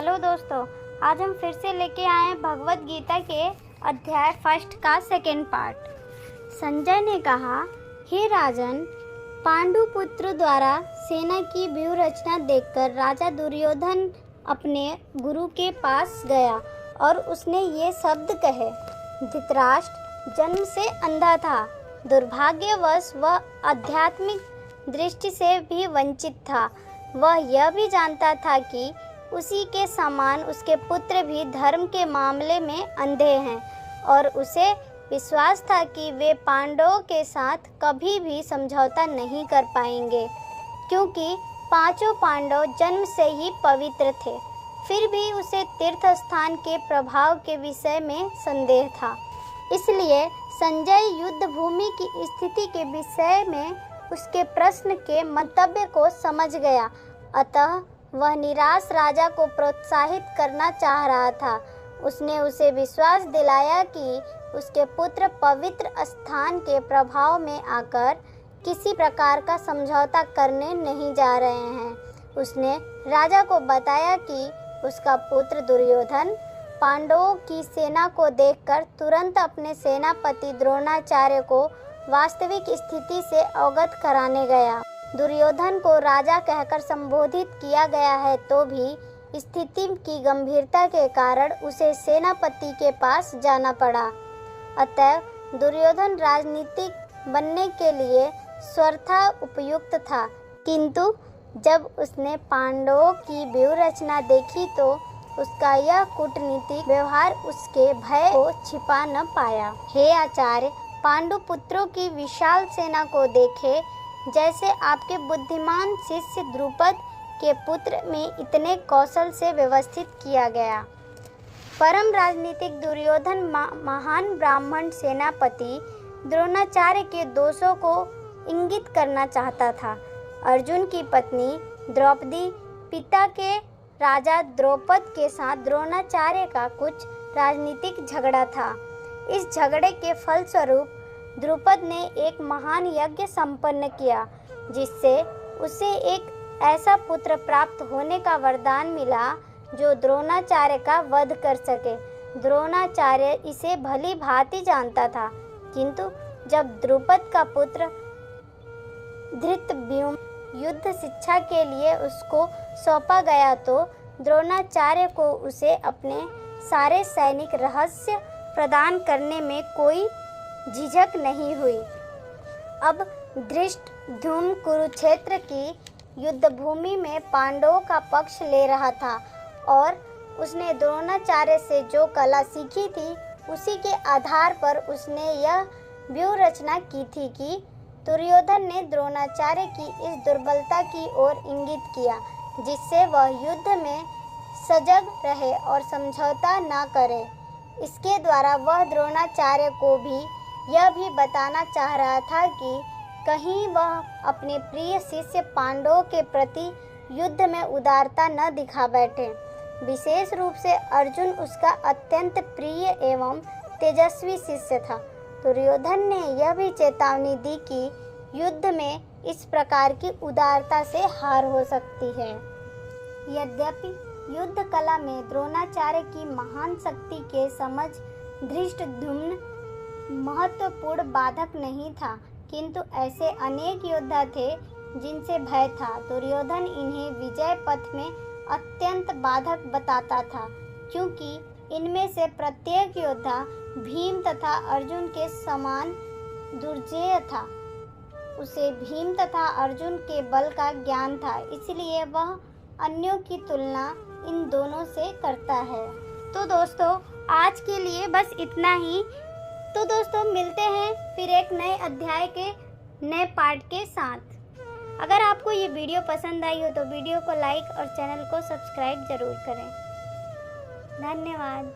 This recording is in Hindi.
हेलो दोस्तों, आज हम फिर से लेके आए हैं भगवत गीता के अध्याय 1 का सेकेंड पार्ट। संजय ने कहा, हे राजन, पांडुपुत्र द्वारा सेना की व्यूह रचना देखकर राजा दुर्योधन अपने गुरु के पास गया और उसने ये शब्द कहे। धृतराष्ट्र जन्म से अंधा था। दुर्भाग्यवश वह आध्यात्मिक दृष्टि से भी वंचित था। वह यह भी जानता था कि उसी के समान उसके पुत्र भी धर्म के मामले में अंधे हैं और उसे विश्वास था कि वे पांडवों के साथ कभी भी समझौता नहीं कर पाएंगे, क्योंकि पांचों पांडव जन्म से ही पवित्र थे। फिर भी उसे तीर्थ स्थान के प्रभाव के विषय में संदेह था। इसलिए संजय युद्ध भूमि की स्थिति के विषय में उसके प्रश्न के मंतव्य को समझ गया। अतः वह निराश राजा को प्रोत्साहित करना चाह रहा था। उसने उसे विश्वास दिलाया कि उसके पुत्र पवित्र स्थान के प्रभाव में आकर किसी प्रकार का समझौता करने नहीं जा रहे हैं। उसने राजा को बताया कि उसका पुत्र दुर्योधन पांडवों की सेना को देखकर तुरंत अपने सेनापति द्रोणाचार्य को वास्तविक स्थिति से अवगत कराने गया। दुर्योधन को राजा कहकर संबोधित किया गया है, तो भी स्थिति की गंभीरता के कारण उसे सेनापति के पास जाना पड़ा। अतः दुर्योधन राजनीतिक बनने के लिए स्वतः उपयुक्त था, किंतु जब उसने पांडवों की व्यूह रचना देखी तो उसका यह कूटनीतिक व्यवहार उसके भय को छिपा न पाया। हे आचार्य, पांडु पुत्रों की विशाल सेना को देखे, जैसे आपके बुद्धिमान शिष्य द्रुपद के पुत्र में इतने कौशल से व्यवस्थित किया गया। परम राजनीतिक दुर्योधन महान ब्राह्मण सेनापति द्रोणाचार्य के दोषों को इंगित करना चाहता था। अर्जुन की पत्नी द्रौपदी पिता के राजा द्रौपद के साथ द्रोणाचार्य का कुछ राजनीतिक झगड़ा था। इस झगड़े के फलस्वरूप द्रुपद ने एक महान यज्ञ संपन्न किया, जिससे उसे एक ऐसा पुत्र प्राप्त होने का वरदान मिला जो द्रोणाचार्य का वध कर सके। द्रोणाचार्य इसे भली भांति जानता था, किंतु जब द्रुपद का पुत्र धृतव्युम्न युद्ध शिक्षा के लिए उसको सौंपा गया तो द्रोणाचार्य को उसे अपने सारे सैनिक रहस्य प्रदान करने में कोई झिझक नहीं हुई। अब धृष्टद्युम्न कुरुक्षेत्र की युद्ध भूमि में पांडवों का पक्ष ले रहा था और उसने द्रोणाचार्य से जो कला सीखी थी, उसी के आधार पर उसने यह व्यूह रचना की थी कि दुर्योधन ने द्रोणाचार्य की इस दुर्बलता की ओर इंगित किया, जिससे वह युद्ध में सजग रहे और समझौता न करे। इसके द्वारा वह द्रोणाचार्य को भी यह भी बताना चाह रहा था कि कहीं वह अपने प्रिय शिष्य पांडवों के प्रति युद्ध में उदारता न दिखा बैठे। विशेष रूप से अर्जुन उसका अत्यंत प्रिय एवं तेजस्वी शिष्य था। दुर्योधन ने यह भी चेतावनी दी कि युद्ध में इस प्रकार की उदारता से हार हो सकती है। यद्यपि युद्ध कला में द्रोणाचार्य की महान शक्ति के समझ धृष्टद्युम्न महत्वपूर्ण बाधक नहीं था, किंतु ऐसे अनेक योद्धा थे जिनसे भय था। दुर्योधन इन्हें विजय पथ में अत्यंत बाधक बताता था, क्योंकि इनमें से प्रत्येक योद्धा भीम तथा अर्जुन के समान दुर्जेय था। उसे भीम तथा अर्जुन के बल का ज्ञान था, इसलिए वह अन्यों की तुलना इन दोनों से करता है। तो दोस्तों, आज के लिए बस इतना ही। तो दोस्तों, मिलते हैं फिर एक नए अध्याय के नए पार्ट के साथ। अगर आपको ये वीडियो पसंद आई हो तो वीडियो को लाइक और चैनल को सब्सक्राइब जरूर करें। धन्यवाद।